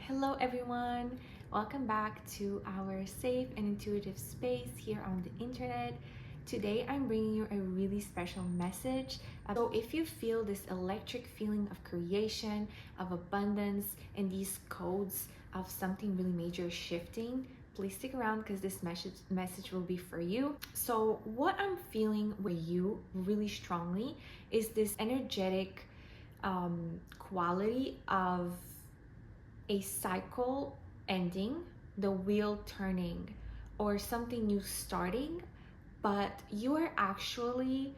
Hello everyone! Welcome back to our safe and intuitive space here on the internet. Today I'm bringing you a really special message. So if you feel this electric feeling of creation, of abundance, and these codes of something really major shifting, please stick around because this message will be for you. So what I'm feeling with you really strongly is this energetic quality of a cycle ending, the wheel turning, or something new starting, but you are actually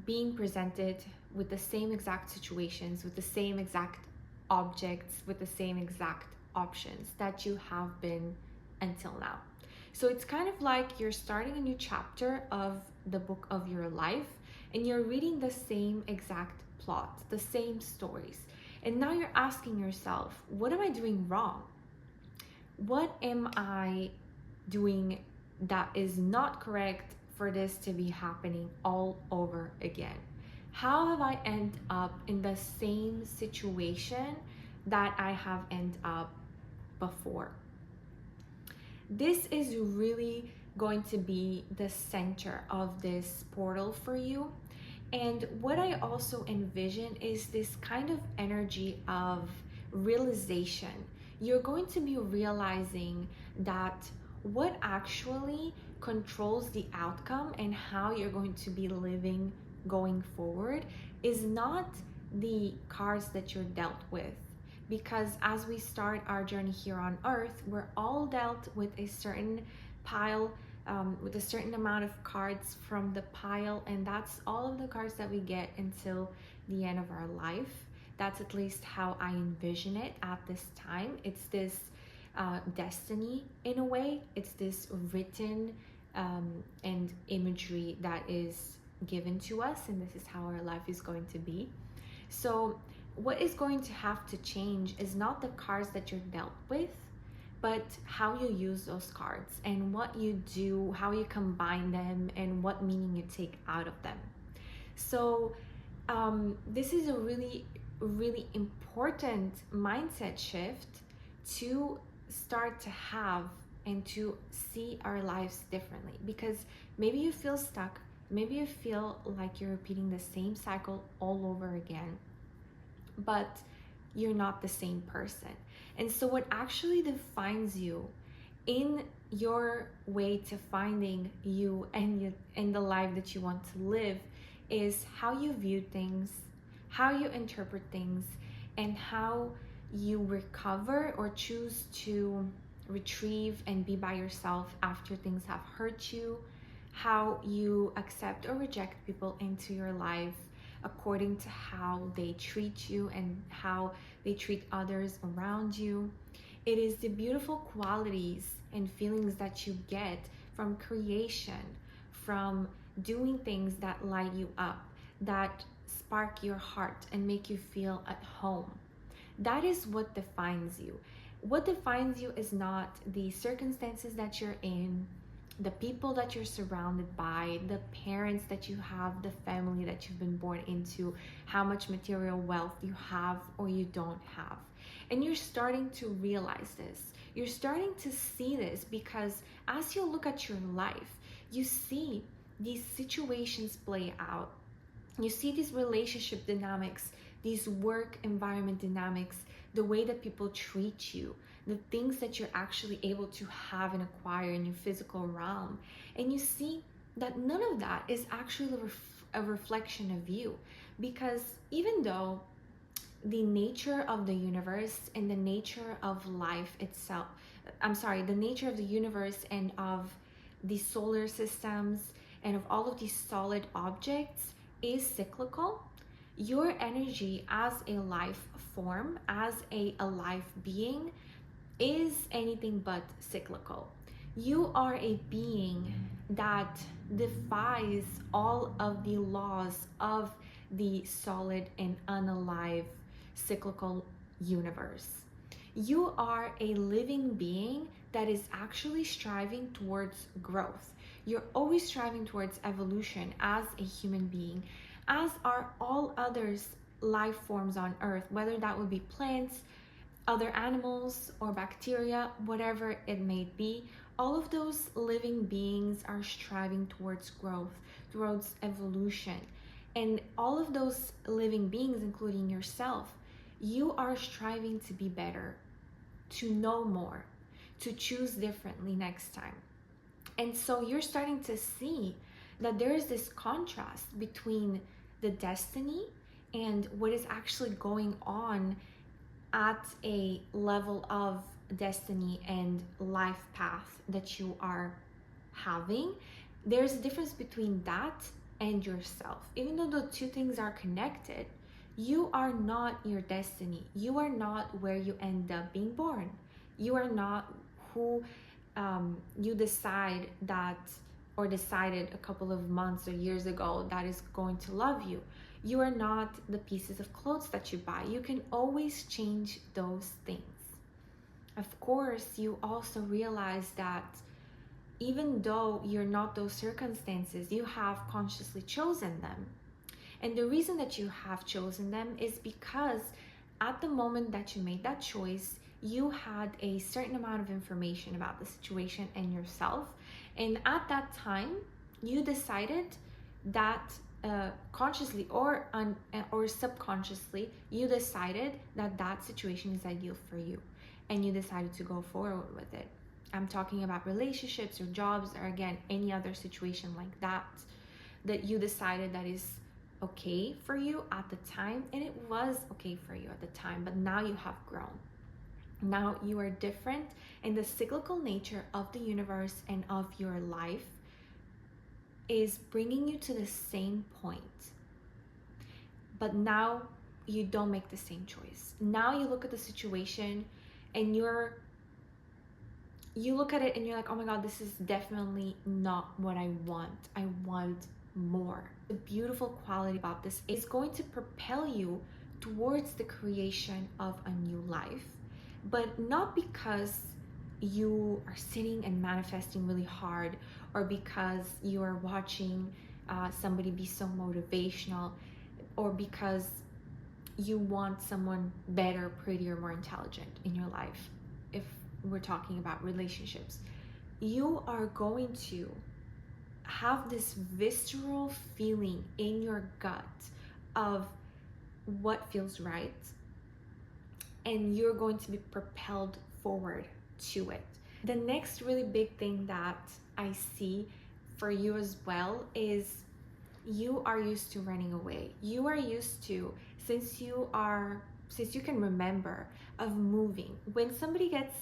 being presented with the same exact situations, with the same exact objects, with the same exact options that you have been until now. So it's kind of like you're starting a new chapter of the book of your life and you're reading the same exact plot, the same stories. And now you're asking yourself, what am I doing wrong? What am I doing that is not correct for this to be happening all over again? How have I ended up in the same situation that I have ended up before? This is really going to be the center of this portal for you. And what I also envision is this kind of energy of realization. You're going to be realizing that what actually controls the outcome and how you're going to be living going forward is not the cards that you're dealt with. Because as we start our journey here on earth, we're all dealt with a certain pile, with a certain amount of cards from the pile, and that's all of the cards that we get until the end of our life. That's at least how I envision it at this time. It's this destiny in a way. It's this written and imagery that is given to us, and this is how our life is going to be. So what is going to have to change is not the cards that you're dealt with, but how you use those cards and what you do, how you combine them, and what meaning you take out of them. So this is a really, really important mindset shift to start to have and to see our lives differently. Because maybe you feel stuck, maybe you feel like you're repeating the same cycle all over again, but you're not the same person. And so what actually defines you in your way to finding you and the life that you want to live is how you view things, how you interpret things, and how you recover or choose to retrieve and be by yourself after things have hurt you, how you accept or reject people into your life according to how they treat you and how they treat others around you. It is the beautiful qualities and feelings that you get from creation, from doing things that light you up, that spark your heart and make you feel at home. That is what defines you. What defines you is not the circumstances that you're in, the people that you're surrounded by, the parents that you have, the family that you've been born into, how much material wealth you have or you don't have. And you're starting to realize this. You're starting to see this because as you look at your life, you see these situations play out. You see these relationship dynamics, these work environment dynamics, the way that people treat you, the things that you're actually able to have and acquire in your physical realm. And you see that none of that is actually a reflection of you. Because even though the nature of the universe and the nature of life itself, the nature of the universe and of the solar systems and of all of these solid objects is cyclical, your energy as a life form, as a life being, is anything but cyclical. You are a being that defies all of the laws of the solid and unalive cyclical universe. You are a living being that is actually striving towards growth. You're always striving towards evolution as a human being, as are all others life forms on earth, whether that would be plants, other animals or bacteria, whatever it may be, all of those living beings are striving towards growth, towards evolution. And all of those living beings, including yourself, you are striving to be better, to know more, to choose differently next time. And so you're starting to see that there is this contrast between the destiny and what is actually going on at a level of destiny and life path that you are having. There's a difference between that and yourself. Even though the two things are connected, you are not your destiny. You are not where you end up being born. You are not who you decide that, or decided a couple of months or years ago, that is going to love you. You are not the pieces of clothes that you buy. You can always change those things. Of course, you also realize that even though you're not those circumstances, you have consciously chosen them. And the reason that you have chosen them is because at the moment that you made that choice, you had a certain amount of information about the situation and yourself. And at that time, you decided that consciously or subconsciously, you decided that that situation is ideal for you, and you decided to go forward with it. I'm talking about relationships or jobs, or again, any other situation like that, that you decided that is okay for you at the time, and it was okay for you at the time, but now you have grown. Now you are different, and the cyclical nature of the universe and of your life is bringing you to the same point. But now you don't make the same choice. Now you look at the situation and you look at it and you're like, oh my God, this is definitely not what I want. I want more. The beautiful quality about this is going to propel you towards the creation of a new life, but not because you are sitting and manifesting really hard, or because you are watching somebody be so motivational, or because you want someone better, prettier, more intelligent in your life. If we're talking about relationships, you are going to have this visceral feeling in your gut of what feels right, and you're going to be propelled forward to it. The next really big thing that I see for you as well is you are used to running away. You are used to, since you can remember, of moving. When somebody gets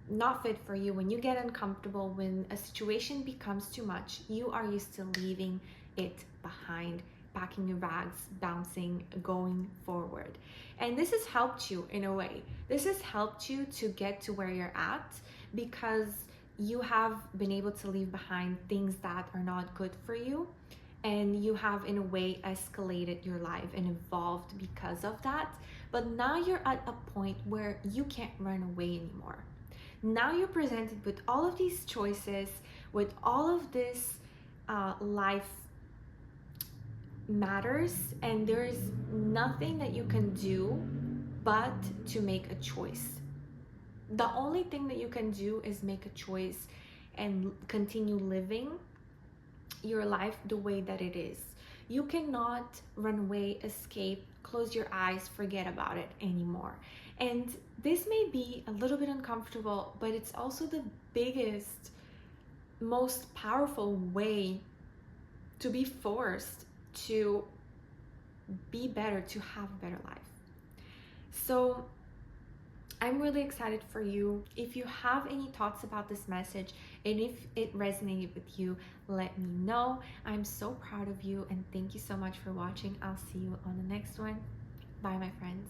not fit for you, when you get uncomfortable, when a situation becomes too much, you are used to leaving it behind, packing your bags, bouncing, going forward. And this has helped you in a way. This has helped you to get to where you're at, because you have been able to leave behind things that are not good for you, and you have in a way escalated your life and evolved because of that. But now you're at a point where you can't run away anymore. Now you're presented with all of these choices, with all of this life matters, and there is nothing that you can do but to make a choice. The only thing that you can do is make a choice and continue living your life the way that it is. You cannot run away, escape, close your eyes, forget about it anymore. And this may be a little bit uncomfortable, but it's also the biggest, most powerful way to be forced to be better, to have a better life. So I'm really excited for you. If you have any thoughts about this message, and if it resonated with you, let me know. I'm so proud of you, and thank you so much for watching. I'll see you on the next one. Bye, my friends.